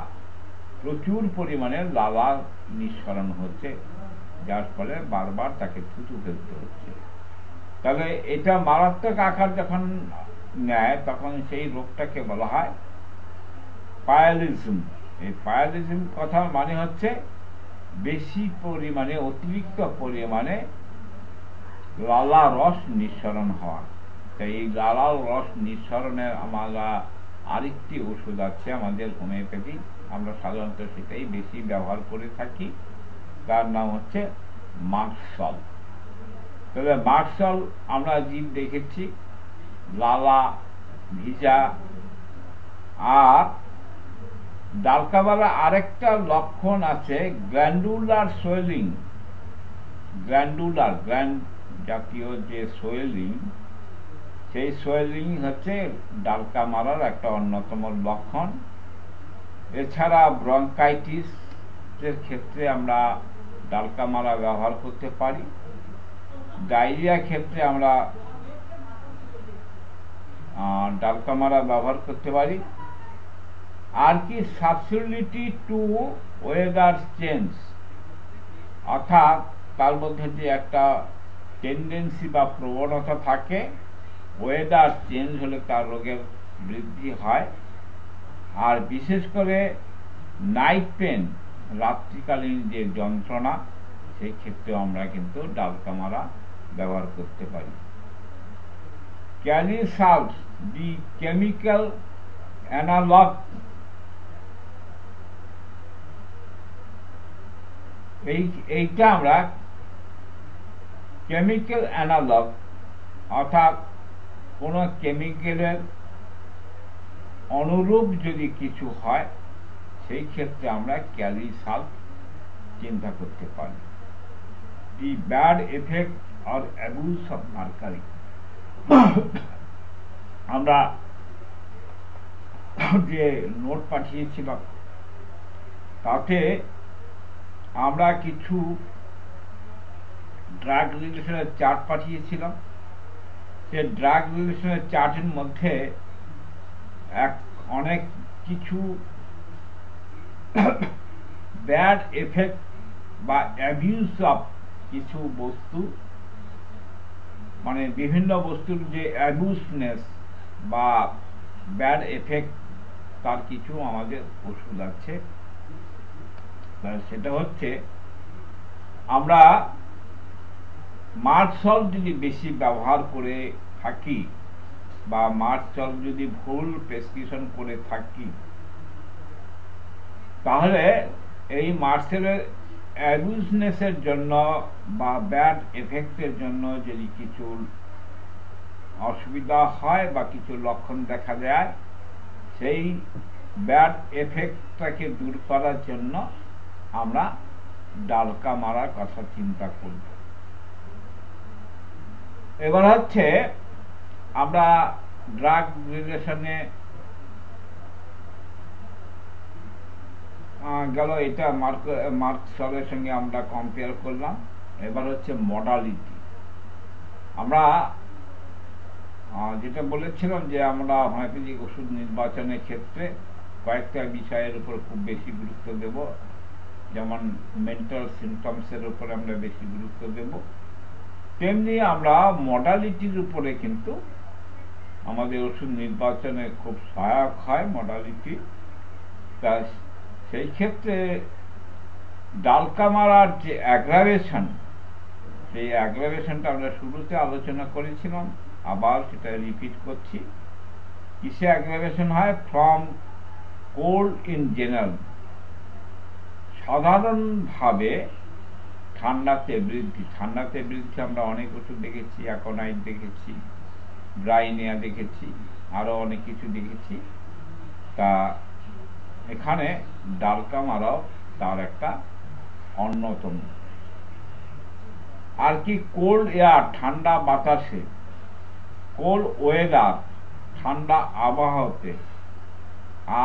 প্রচুর পরিমাণে লালা নিঃসরণ হচ্ছে, যার ফলে বারবার তাকে থুতু ফেলতে হচ্ছে। তাহলে এটা মারাত্মক আকার যখন নেয়, তখন সেই রোগটাকে বলা হয় পায়ালিজম। এই পায়ালিজম কথা মানে হচ্ছে বেশি পরিমাণে, অতিরিক্ত পরিমাণে লালা রস নিঃসরণ হওয়া। তাই এই লালা রস নিঃসরণের আমরা আরেকটি ওষুধ আছে আমাদের হোমিওপ্যাথি, আমরা সাধারণত সেটাই বেশি ব্যবহার করে থাকি, তার নাম হচ্ছে মার্কসল। তবে মার্শাল আমরা জীব দেখেছি লালা, ভিজা। আর ডালকামারা আরেকটা লক্ষণ আছে গ্ল্যান্ডুলার সোয়েলিং। গ্ল্যান্ড জাতীয় যে সোয়েলিং, সেই সোয়েলিং হচ্ছে ডালকামারার একটা অন্যতম লক্ষণ। এছাড়া ব্রঙ্কাইটিস এর ক্ষেত্রে আমরা ডালকামারা ব্যবহার করতে পারি। ডায়রিয়া ক্ষেত্রে আমরা ডালকামারা ব্যবহার করতে পারি। আর কি সাবসিডিটি টু ওয়েদার চেঞ্জ, অর্থাৎ তার মধ্যে যে একটা টেন্ডেন্সি বা প্রবণতা থাকে, ওয়েদার চেঞ্জ হলে তার রোগের বৃদ্ধি হয়। আর বিশেষ করে নাইট পেন, রাত্রিকালীন যে যন্ত্রণা, সেই ক্ষেত্রে আমরা কিন্তু ডালকামারা ব্যবহার করতে পারি। Kelly salt, the chemical analogue, এইটা আমরা কেমিক্যাল অ্যানালগ, অর্থাৎ কোন কেমিক্যালের অনুরূপ যদি কিছু হয়, সেই ক্ষেত্রে আমরা ক্যালি সাল্ট চিন্তা করতে পারি। The bad effect or abuse of mercury, আমরা যে নোট পাঠিয়েছিলাম তাতে আমরা কিছু ড্রাগ রিলেশনের চার্ট পাঠিয়েছিলাম। সে ড্রাগ রিলেশনের চার্টের মধ্যে অনেক কিছু ব্যাড এফেক্ট বা অ্যাবিউজ অফ কিছু বস্তু, মানে বিভিন্ন বস্তুর যে অ্যাবিউজনেস বা ব্যাড এফেক্ট, তার কিছু আমাদের ওষুধ আছে। সেটা হচ্ছে আমরা মার্শাল যদি বেশি ব্যবহার করে থাকি বা মার্শাল যদি ভুল প্রেসক্রিপশন করে থাকি, তাহলে এই মার্শালের অ্যাবিউজনেসের জন্য বা ব্যাড এফেক্টের জন্য যদি কিছু অসুবিধা হয় বা কিছু লক্ষণ দেখা যায়, সেই ব্যাড এফেক্টটাকে দূর করার জন্য আমরা ডালকামারার কথা চিন্তা করব। এবার হচ্ছে আমরা ড্রাগ রিলেশনে গেল, এটা মার্শালের সঙ্গে আমরা কম্পেয়ার করলাম। এবার হচ্ছে মডালিটি। আমরা যেটা বলেছিলাম যে আমরা হোমিওপ্যাথিক ওষুধ নির্বাচনের ক্ষেত্রে কয়েকটা বিষয়ের উপর খুব বেশি গুরুত্ব দেব, যেমন মেন্টাল সিমটমসের উপরে আমরা বেশি গুরুত্ব দেব, তেমনি আমরা মডালিটির উপরে কিন্তু আমাদের ওষুধ নির্বাচনে খুব সহায়ক হয় মডালিটি। তা সেই ক্ষেত্রে ডালকামারার যে অ্যাগ্রাভেশন, সেই অ্যাগ্রাভেশনটা আমরা শুরুতে আলোচনা করেছিলাম, আবার সেটা রিপিট করছি। কিসে অ্যাগ্রাভেশন হয়? ফ্রম কোল্ড ইন জেনারেল, সাধারণভাবে ঠান্ডাতে বৃদ্ধি। ঠান্ডাতে বৃদ্ধি আমরা অনেক ওষুধ দেখেছি, অ্যাকোনাইট দেখেছি, ব্রাইনিয়া দেখেছি, আরো অনেক কিছু দেখেছি। তা এখানে ডালকামারাও তার একটা অন্যতম। আর কি কোল্ড এয়ার, ঠান্ডা বাতাসে, কোল্ড ওয়েদার, ঠান্ডা আবহাওয়াতে।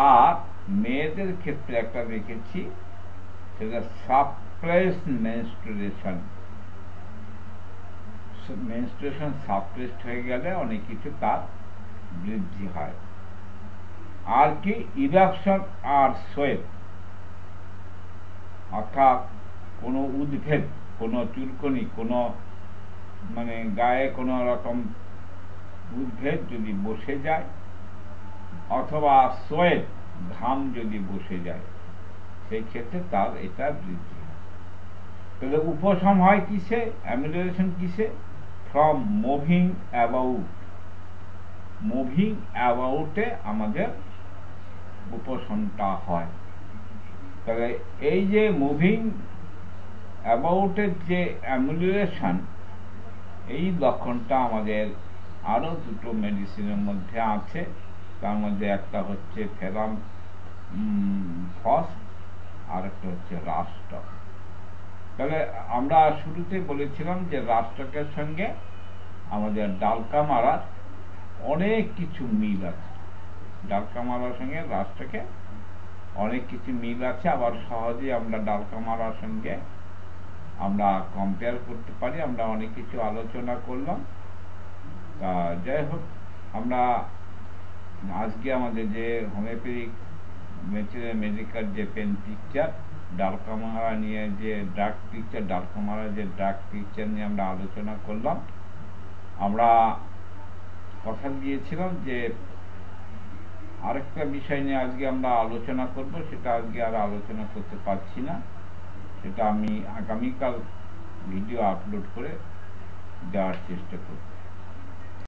আর মেয়েদের ক্ষেত্রে একটা দেখেছি, সেটা সাপ্রেসড মেনস্ট্রুয়েশন। মেনস্ট্রুয়েশন সাপ্রেসড হয়ে গেলে অনেক কিছু তার বৃদ্ধি হয়। আর কি ইরাকশন আর সোয়েট, অর্থাৎ কোনো উদ্ভেদ, কোনো চুলকনি, কোনো মানে গায়ে কোনো রকম উদ্ভেদ যদি বসে যায়, অথবা সোয়েট, ঘাম যদি বসে যায়, সেই ক্ষেত্রে তার এটা বৃদ্ধি। তাহলে উপশম হয় কিসে? অ্যামিলিয়েশন কিসে? From moving about. মুভিং অ্যাবাউটে আমাদের উপশমটা হয়। তাহলে এই যে মুভিং অ্যাবাউটের যে অ্যামিলিয়েশন, এই লক্ষণটা আমাদের আরো দুটো মেডিসিনের মধ্যে আছে। তার মধ্যে একটা হচ্ছে ফেরাম ফস, আর একটা হচ্ছে রাস্টক। তাহলে আমরা শুরুতে বলেছিলাম যে রাস্টকের সঙ্গে আমাদের ডালকামারার অনেক কিছু মিল আছে। ডালকামারার সঙ্গে রাস্টকে অনেক কিছু মিল আছে, আবার সহজে আমরা ডালকামারার সঙ্গে আমরা কম্পেয়ার করতে পারি। আমরা অনেক কিছু আলোচনা করলাম। তা যাই হোক, আমরা আজকে আমাদের যে হোমিওপ্যাথিক মেডিকেল যে পেন পিকচার ডালকামারা নিয়ে যে ড্রাগ পিকচার, ডালকামারা যে ড্রাগ পিকচার নিয়ে আমরা আলোচনা করলাম। আমরা কথা দিয়েছিলাম যে আরেকটা বিষয় নিয়ে আজকে আমরা আলোচনা করব, সেটা আজকে আর আলোচনা করতে পারছি না, সেটা আমি আগামীকাল ভিডিও আপলোড করে দেওয়ার চেষ্টা করব।